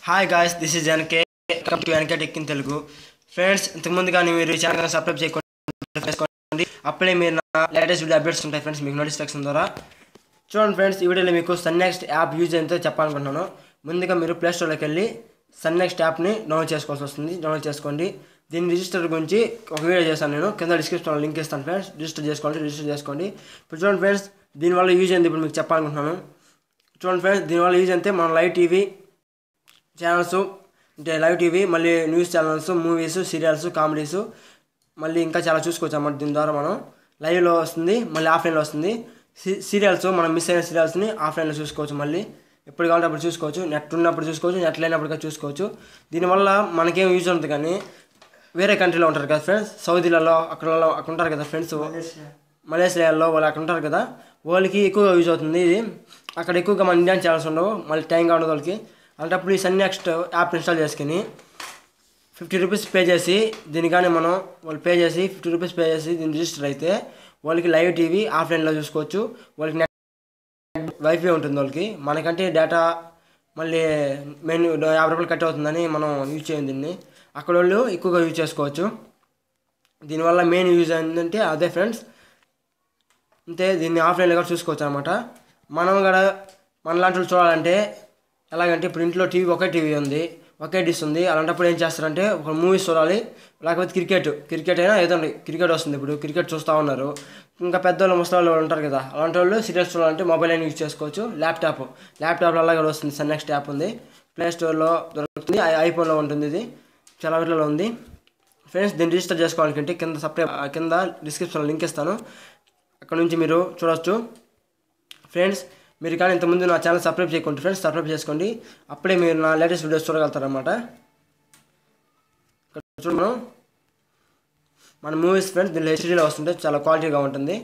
Hi guys, this is NK. Welcome to NK tech in Telugu. Friends, ఇంతకుముందుగా మీరు channel subscribe చేసుకోండి. అప్పుడే మీరు నా లేటెస్ట్ వీడియో అప్డేట్స్ ఉంటాయి ఫ్రెండ్స్ మీకు నోటిఫికేషన్ ద్వారా. చూడండి ఫ్రెండ్స్, ఈ వీడియోలో మీకు సన్నెక్స్ట్ యాప్ యూజ్ ఎంతో చెప్పాలనుకుంటున్నాను. ముందుగా మీరు ప్లే స్టోర్లోకి వెళ్ళి సన్నెక్స్ట్ యాప్ని డౌన్లోడ్ చేసుకోవాల్సి వస్తుంది. డౌన్లోడ్ చేసుకోండి. దీని రిజిస్టర్ గురించి ఒక వీడియో చేస్తాను నేను, కింద డిస్క్రిప్షన్లో లింక్ ఇస్తాను ఫ్రెండ్స్. రిజిస్టర్ చేసుకోండి. ఇప్పుడు చూడండి ఫ్రెండ్స్, దీనివల్ల యూజ్ ఏంది ఇప్పుడు మీకు చెప్పాలనుకుంటున్నాను. చూడండి ఫ్రెండ్స్, దీనివల్ల యూజ్ అంటే మనం లైవ్ టీవీ ఛానల్స్ అంటే లైవ్ టీవీ, మళ్ళీ news channels, movies, serials, comedies, మళ్ళీ ఇంకా చాలా చూసుకోవచ్చు అన్నమాట. దీని ద్వారా మనం లైవ్లో వస్తుంది, మళ్ళీ ఆఫ్లైన్లో వస్తుంది. సీరియల్స్ మనం మిస్ అయిన సీరియల్స్ని ఆఫ్లైన్లో చూసుకోవచ్చు. మళ్ళీ ఎప్పుడు కావాలంటే అప్పుడు చూసుకోవచ్చు. నెట్ ఉన్నప్పుడు చూసుకోవచ్చు, నెట్ లేనప్పుడు చూసుకోవచ్చు. దీనివల్ల మనకేం యూజ్ ఉంటుంది, కానీ వేరే కంట్రీలో ఉంటారు కదా ఫ్రెండ్స్, సౌదీలలో అక్కడ ఉంటారు కదా ఫ్రెండ్స్, మలేషియాలో వాళ్ళు అక్కడ ఉంటారు కదా, వాళ్ళకి ఎక్కువగా యూజ్ అవుతుంది ఇది. అక్కడ ఎక్కువగా మన ఇండియన్ ఛానల్స్ ఉండవు, మళ్ళీ టైం కావడం వాళ్ళకి. అలాంటప్పుడు ఈ సన్నెక్స్ట్ యాప్ ఇన్స్టాల్ చేసుకుని 50 రూపీస్ పే చేసి దీనికానే వాళ్ళు పే చేసి 50 రూపీస్ పే చేసి దీన్ని రిజిస్టర్ అయితే వాళ్ళకి లైవ్ టీవీ ఆఫ్లైన్లో చూసుకోవచ్చు. వాళ్ళకి నెట్ వైఫై ఉంటుంది వాళ్ళకి. మనకంటే డేటా మళ్ళీ మెయిన్ 50 రూపాయలు కట్ అవుతుందని మనం యూజ్ చేయం దీన్ని. అక్కడ వాళ్ళు ఎక్కువగా యూజ్ చేసుకోవచ్చు. దీనివల్ల మెయిన్ యూజ్ ఏంటంటే అదే ఫ్రెండ్స్. అంతే, దీన్ని ఆఫ్లైన్లో కూడా చూసుకోవచ్చు అనమాట. మనం కూడా మనలాంటి వాళ్ళు చూడాలంటే ఎలాగంటే, ఇప్పుడు ఇంట్లో ఒకే టీవీ ఉంది, ఒకే డిష్ ఉంది. అలాంటప్పుడు ఏం చేస్తారంటే ఒక మూవీస్ చూడాలి, లేకపోతే క్రికెట్ అయినా ఏదండి, క్రికెట్ వస్తుంది. ఇప్పుడు క్రికెట్ చూస్తూ ఉన్నారు. ఇంకా పెద్దవాళ్ళు ముసలి వాళ్ళు ఉంటారు కదా, అలాంటి వాళ్ళు సీరియల్స్ చూడాలంటే మొబైల్ అయినా యూజ్ చేసుకోవచ్చు. ల్యాప్టాప్లో అలాగే వస్తుంది. సన్నెక్స్ట్ యాప్ ఉంది, ప్లే స్టోర్లో దొరుకుతుంది, ఐఫోన్లో ఉంటుంది. ఇది చాలా వీటిలో ఉంది ఫ్రెండ్స్. దీన్ని రిజిస్టర్ చేసుకోవాలంటే కింద డిస్క్రిప్షన్లో లింక్ ఇస్తాను, అక్కడ నుంచి మీరు చూడవచ్చు ఫ్రెండ్స్. మీరు కానీ ఇంతకుముందు నా ఛానల్ సబ్స్క్రైబ్ చేయకండి ఫ్రెండ్స్, సబ్స్క్రైబ్ చేసుకోండి. అప్పుడే మీరు నా లేటెస్ట్ వీడియోస్ చూడగలుగుతారన్నమాట. ఇక్కడ చూడము మన మూవీస్ ఫ్రెండ్స్, దీనిలో హెచ్డీలో వస్తుంటే చాలా క్వాలిటీగా ఉంటుంది.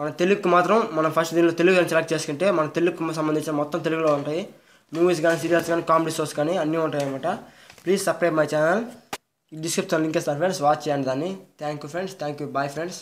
మన తెలుగుకి మాత్రం మనం ఫస్ట్ దీనిలో తెలుగు అని సెలెక్ట్ చేసుకుంటే మన తెలుగుకు సంబంధించిన మొత్తం తెలుగులో ఉంటాయి. మూవీస్ కానీ, సీరియల్స్ కానీ, కామెడీ షోస్ కానీ అన్నీ ఉంటాయి అన్నమాట. Please subscribe my channel. Description link ఇస్తాను ఫ్రెండ్స్, వాచ్ చేయండి దాన్ని. Thank you friends, thank you, bye friends.